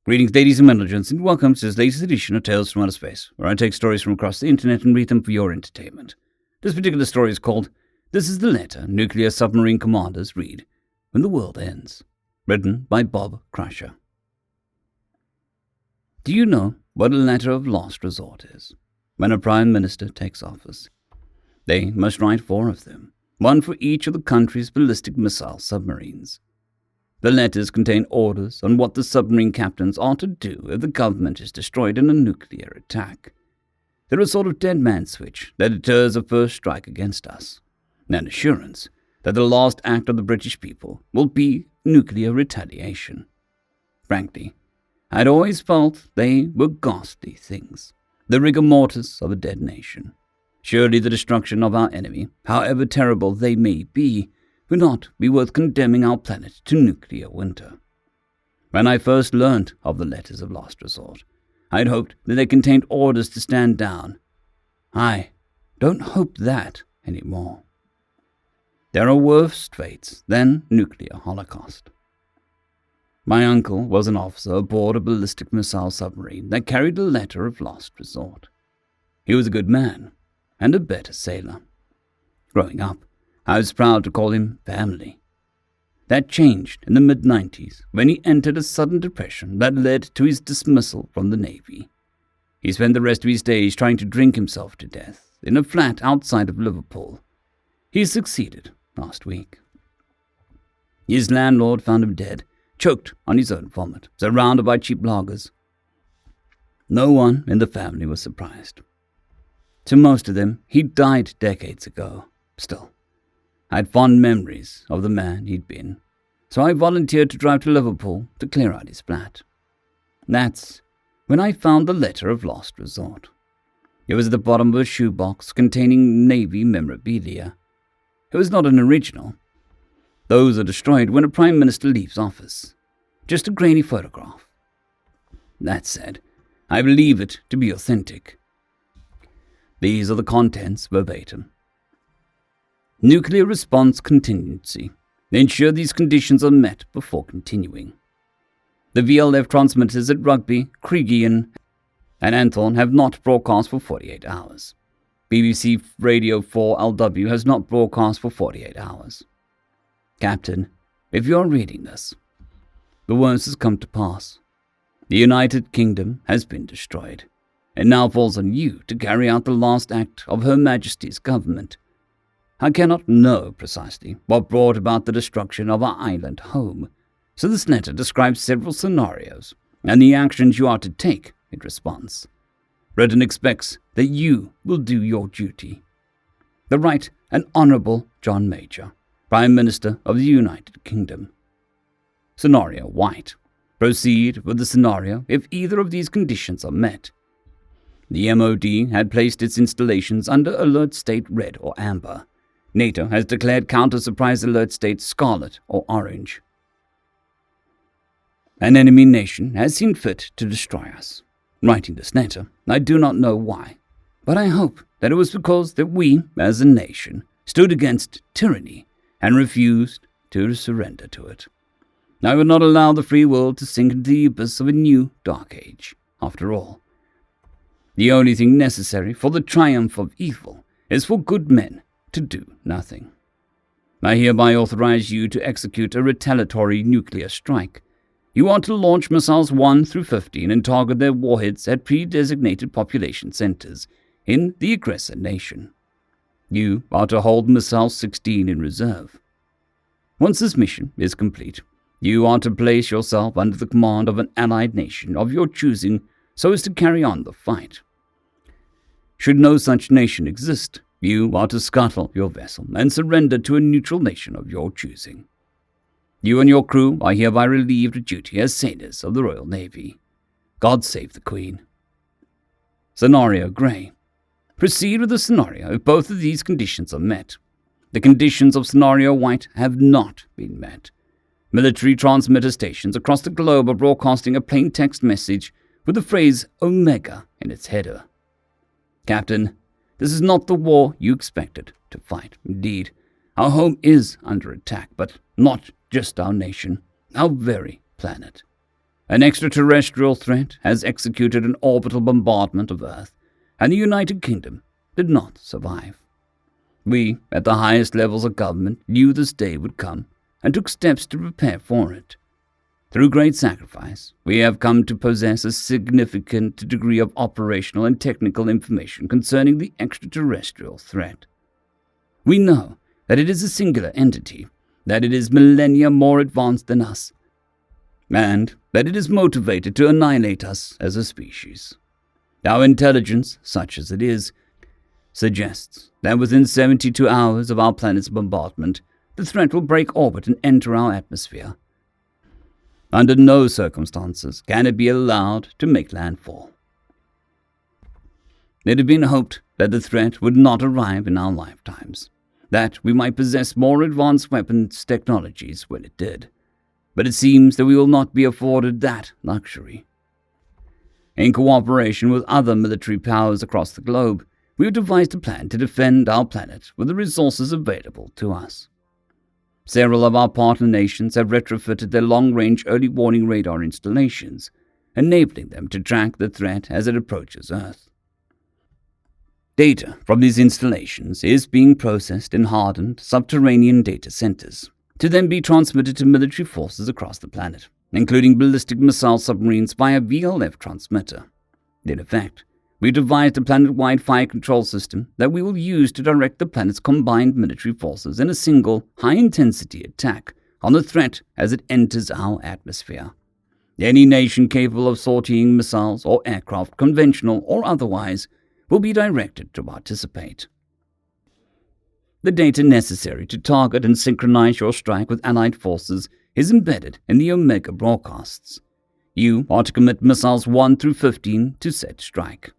Greetings, ladies and gentlemen, and welcome to this latest edition of Tales from Outer Space, where I take stories from across the internet and read them for your entertainment. This particular story is called This is the Letter Nuclear Submarine Commanders Read When the World Ends, written by Bob Crusher. Do you know what a letter of last resort is? When a Prime Minister takes office, they must write 4 of them, one for each of the country's ballistic missile submarines. The letters contain orders on what the submarine captains are to do if the government is destroyed in a nuclear attack. They're a sort of dead man switch that deters a first strike against us, an assurance that the last act of the British people will be nuclear retaliation. Frankly, I'd always felt they were ghastly things, the rigor mortis of a dead nation. Surely the destruction of our enemy, however terrible they may be, would not be worth condemning our planet to nuclear winter. When I first learned of the letters of last resort, I had hoped that they contained orders to stand down. I don't hope that anymore. There are worse fates than nuclear holocaust. My uncle was an officer aboard a ballistic missile submarine that carried a letter of last resort. He was a good man and a better sailor. Growing up, I was proud to call him family. That changed in the mid-90s when he entered a sudden depression that led to his dismissal from the Navy. He spent the rest of his days trying to drink himself to death in a flat outside of Liverpool. He succeeded last week. His landlord found him dead, choked on his own vomit, surrounded by cheap lagers. No one in the family was surprised. To most of them, he died decades ago. Still, I had fond memories of the man he'd been, so I volunteered to drive to Liverpool to clear out his flat. That's when I found the letter of last resort. It was at the bottom of a shoebox containing Navy memorabilia. It was not an original. Those are destroyed when a Prime Minister leaves office. Just a grainy photograph. That said, I believe it to be authentic. These are the contents verbatim. Nuclear response contingency. Ensure these conditions are met before continuing. The VLF transmitters at Rugby, Craigian, and Anthorn have not broadcast for 48 hours. BBC Radio 4LW has not broadcast for 48 hours. Captain, if you are reading this, the worst has come to pass. The United Kingdom has been destroyed. It now falls on you to carry out the last act of Her Majesty's government. I cannot know precisely what brought about the destruction of our island home, so this letter describes several scenarios and the actions you are to take in response. Britain expects that you will do your duty. The Right and Honourable John Major, Prime Minister of the United Kingdom. Scenario White. Proceed with the scenario if either of these conditions are met. The MOD had placed its installations under alert state red or amber. NATO has declared counter-surprise alert state scarlet or orange. An enemy nation has seen fit to destroy us. Writing this letter, I do not know why, but I hope that it was because that we, as a nation, stood against tyranny and refused to surrender to it. I would not allow the free world to sink into the abyss of a new dark age. After all, the only thing necessary for the triumph of evil is for good men to do nothing. I hereby authorize you to execute a retaliatory nuclear strike. You are to launch missiles 1 through 15 and target their warheads at pre-designated population centers in the aggressor nation. You are to hold missile 16 in reserve. Once this mission is complete, you are to place yourself under the command of an allied nation of your choosing so as to carry on the fight. Should no such nation exist, you are to scuttle your vessel and surrender to a neutral nation of your choosing. You and your crew are hereby relieved of duty as sailors of the Royal Navy. God save the Queen. Scenario Grey. Proceed with the scenario if both of these conditions are met. The conditions of Scenario White have not been met. Military transmitter stations across the globe are broadcasting a plain text message with the phrase Omega in its header. Captain, this is not the war you expected to fight. Indeed, our home is under attack, but not just our nation, our very planet. An extraterrestrial threat has executed an orbital bombardment of Earth, and the United Kingdom did not survive. We, at the highest levels of government, knew this day would come and took steps to prepare for it. Through great sacrifice, we have come to possess a significant degree of operational and technical information concerning the extraterrestrial threat. We know that it is a singular entity, that it is millennia more advanced than us, and that it is motivated to annihilate us as a species. Our intelligence, such as it is, suggests that within 72 hours of our planet's bombardment, the threat will break orbit and enter our atmosphere. Under no circumstances can it be allowed to make landfall. It had been hoped that the threat would not arrive in our lifetimes, that we might possess more advanced weapons technologies when it did, but it seems that we will not be afforded that luxury. In cooperation with other military powers across the globe, we have devised a plan to defend our planet with the resources available to us. Several of our partner nations have retrofitted their long-range early warning radar installations, enabling them to track the threat as it approaches Earth. Data from these installations is being processed in hardened subterranean data centers, to then be transmitted to military forces across the planet, including ballistic missile submarines via VLF transmitter. In effect, we devised a planet-wide fire control system that we will use to direct the planet's combined military forces in a single, high-intensity attack on the threat as it enters our atmosphere. Any nation capable of sortying missiles or aircraft, conventional or otherwise, will be directed to participate. The data necessary to target and synchronize your strike with allied forces is embedded in the Omega broadcasts. You are to commit missiles 1 through 15 to said strike.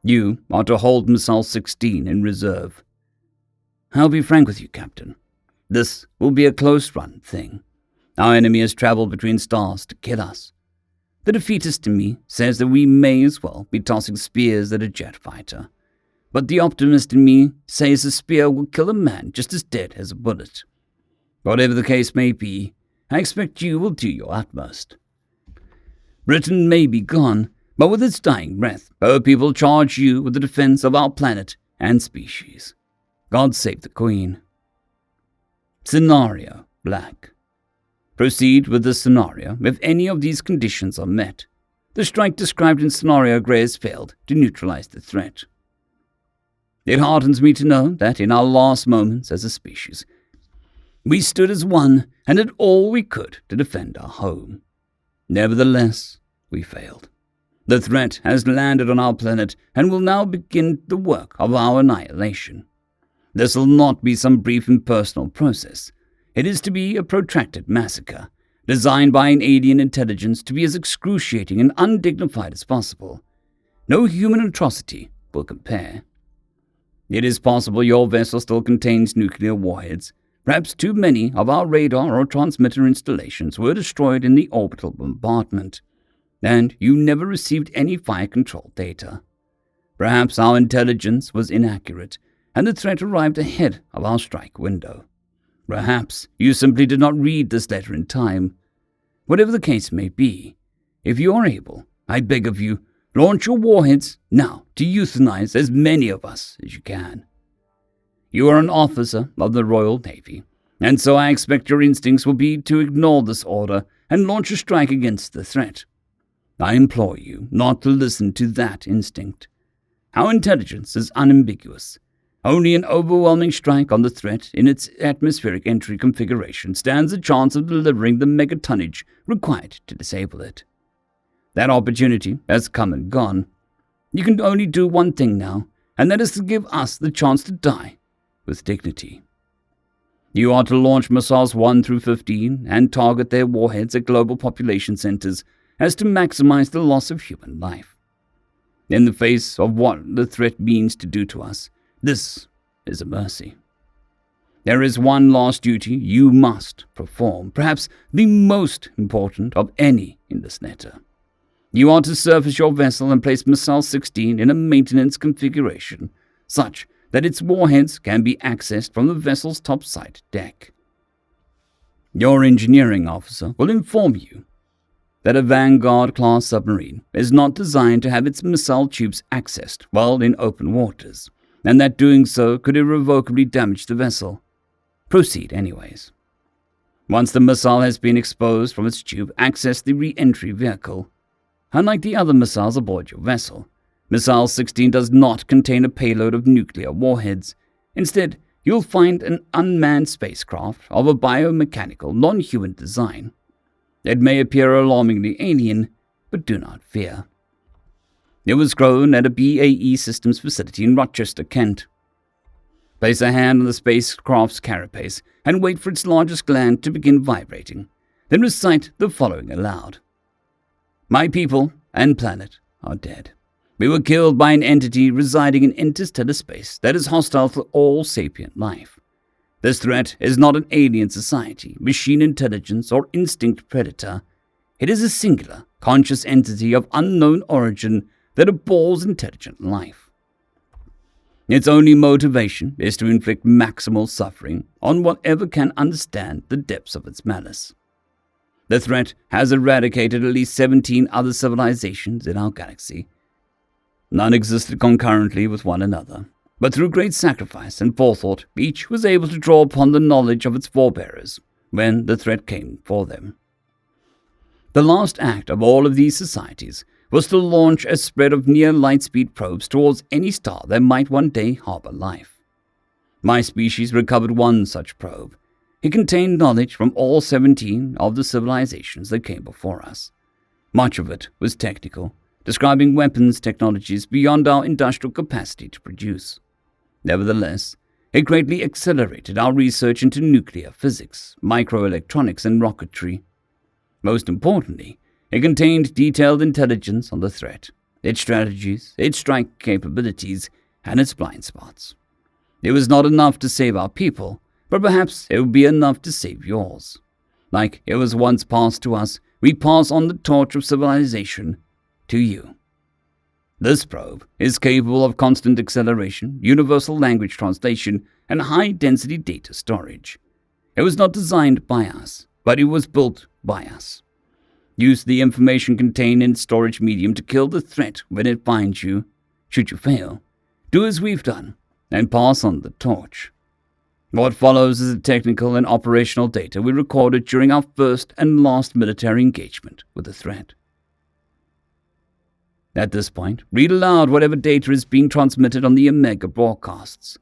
You are to hold missile 16 in reserve. I'll be frank with you, Captain. This will be a close-run thing. Our enemy has traveled between stars to kill us. The defeatist in me says that we may as well be tossing spears at a jet fighter. But the optimist in me says a spear will kill a man just as dead as a bullet. Whatever the case may be, I expect you will do your utmost. Britain may be gone, but with its dying breath, her people charge you with the defense of our planet and species. God save the Queen. Scenario Black. Proceed with the scenario if any of these conditions are met. The strike described in Scenario Grey has failed to neutralize the threat. It heartens me to know that in our last moments as a species, we stood as one and did all we could to defend our home. Nevertheless, we failed. The threat has landed on our planet and will now begin the work of our annihilation. This will not be some brief impersonal process. It is to be a protracted massacre, designed by an alien intelligence to be as excruciating and undignified as possible. No human atrocity will compare. It is possible your vessel still contains nuclear warheads. Perhaps too many of our radar or transmitter installations were destroyed in the orbital bombardment, and you never received any fire control data. Perhaps our intelligence was inaccurate, and the threat arrived ahead of our strike window. Perhaps you simply did not read this letter in time. Whatever the case may be, if you are able, I beg of you, launch your warheads now to euthanize as many of us as you can. You are an officer of the Royal Navy, and so I expect your instincts will be to ignore this order and launch a strike against the threat. I implore you not to listen to that instinct. Our intelligence is unambiguous. Only an overwhelming strike on the threat in its atmospheric entry configuration stands a chance of delivering the megatonnage required to disable it. That opportunity has come and gone. You can only do one thing now, and that is to give us the chance to die with dignity. You are to launch missiles 1 through 15 and target their warheads at global population centers as to maximize the loss of human life. In the face of what the threat means to do to us, this is a mercy. There is one last duty you must perform, perhaps the most important of any in this letter. You are to surface your vessel and place Missile 16 in a maintenance configuration, such that its warheads can be accessed from the vessel's topside deck. Your engineering officer will inform you that a Vanguard-class submarine is not designed to have its missile tubes accessed while in open waters, and that doing so could irrevocably damage the vessel. Proceed anyways. Once the missile has been exposed from its tube, access the re-entry vehicle. Unlike the other missiles aboard your vessel, Missile 16 does not contain a payload of nuclear warheads. Instead, you'll find an unmanned spacecraft of a biomechanical, non-human design. It may appear alarmingly alien, but do not fear. It was grown at a BAE Systems facility in Rochester, Kent. Place a hand on the spacecraft's carapace and wait for its largest gland to begin vibrating. Then recite the following aloud. My people and planet are dead. We were killed by an entity residing in interstellar space that is hostile to all sapient life. This threat is not an alien society, machine intelligence, or instinct predator. It is a singular, conscious entity of unknown origin that abhors intelligent life. Its only motivation is to inflict maximal suffering on whatever can understand the depths of its malice. The threat has eradicated at least 17 other civilizations in our galaxy. None existed concurrently with one another, but through great sacrifice and forethought, each was able to draw upon the knowledge of its forebearers when the threat came for them. The last act of all of these societies was to launch a spread of near-light-speed probes towards any star that might one day harbor life. My species recovered one such probe. It contained knowledge from all 17 of the civilizations that came before us. Much of it was technical, describing weapons technologies beyond our industrial capacity to produce. Nevertheless, it greatly accelerated our research into nuclear physics, microelectronics, and rocketry. Most importantly, it contained detailed intelligence on the threat, its strategies, its strike capabilities, and its blind spots. It was not enough to save our people, but perhaps it would be enough to save yours. Like it was once passed to us, we pass on the torch of civilization to you. This probe is capable of constant acceleration, universal language translation, and high-density data storage. It was not designed by us, but it was built by us. Use the information contained in its storage medium to kill the threat when it finds you. Should you fail, do as we've done and pass on the torch. What follows is the technical and operational data we recorded during our first and last military engagement with the threat. At this point, read aloud whatever data is being transmitted on the Omega broadcasts.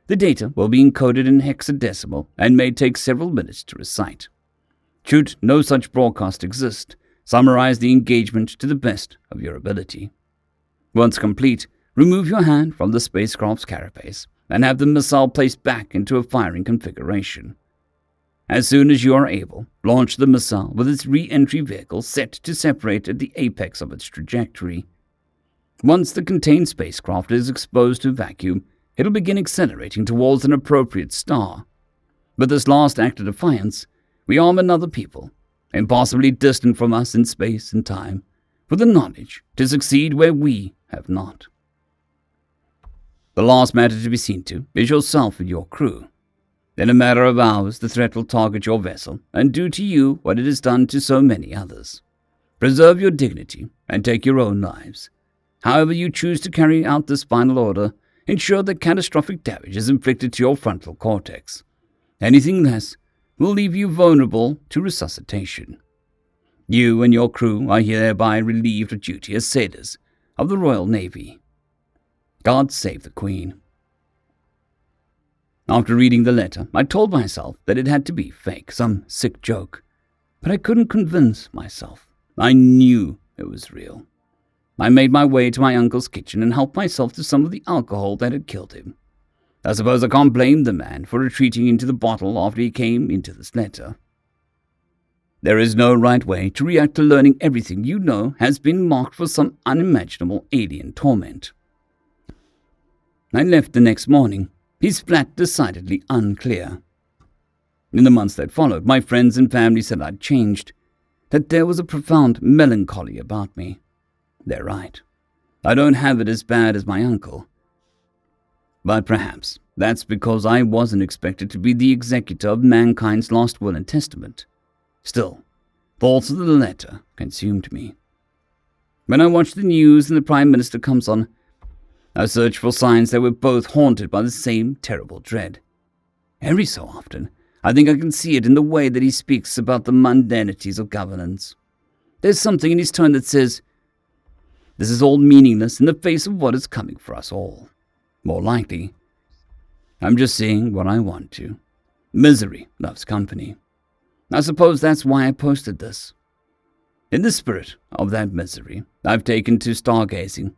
The data will be encoded in hexadecimal and may take several minutes to recite. Should no such broadcast exist, summarize the engagement to the best of your ability. Once complete, remove your hand from the spacecraft's carapace and have the missile placed back into a firing configuration. As soon as you are able, launch the missile with its re-entry vehicle set to separate at the apex of its trajectory. Once the contained spacecraft is exposed to vacuum, it'll begin accelerating towards an appropriate star. With this last act of defiance, we arm another people, impossibly distant from us in space and time, with the knowledge to succeed where we have not. The last matter to be seen to is yourself and your crew. In a matter of hours, the threat will target your vessel and do to you what it has done to so many others. Preserve your dignity and take your own lives. However you choose to carry out this final order, ensure that catastrophic damage is inflicted to your frontal cortex. Anything less will leave you vulnerable to resuscitation. You and your crew are hereby relieved of duty as sailors of the Royal Navy. God save the Queen. After reading the letter, I told myself that it had to be fake, some sick joke. But I couldn't convince myself. I knew it was real. I made my way to my uncle's kitchen and helped myself to some of the alcohol that had killed him. I suppose I can't blame the man for retreating into the bottle after he came into this letter. There is no right way to react to learning everything you know has been marked for some unimaginable alien torment. I left the next morning, his flat decidedly unclear. In the months that followed, my friends and family said I'd changed, that there was a profound melancholy about me. They're right. I don't have it as bad as my uncle. But perhaps that's because I wasn't expected to be the executor of mankind's last will and testament. Still, Thoughts of the letter consumed me. When I watch the news and the Prime Minister comes on, I search for signs that we're both haunted by the same terrible dread. Every so often, I think I can see it in the way that he speaks about the mundanities of governance. There's something in his tone that says, this is all meaningless in the face of what is coming for us all. More likely, I'm just seeing what I want to. Misery loves company. I suppose that's why I posted this. In the spirit of that misery, I've taken to stargazing.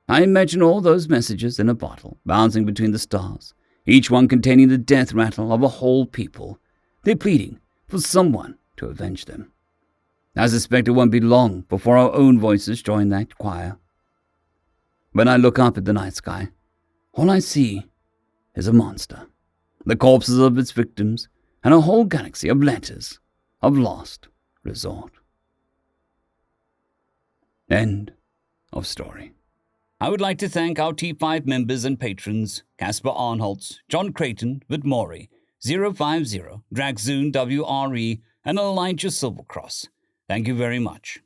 I imagine all those messages in a bottle, bouncing between the stars, each one containing the death rattle of a whole people. They're pleading for someone to avenge them. I suspect it won't be long before our own voices join that choir. When I look up at the night sky, all I see is a monster, the corpses of its victims, and a whole galaxy of letters of last resort. End of story. I would like to thank our T5 members and patrons, Casper Arnholtz, John Creighton, Vidmori, 050, Dragzoon WRE, and Elijah Silvercross. Thank you very much.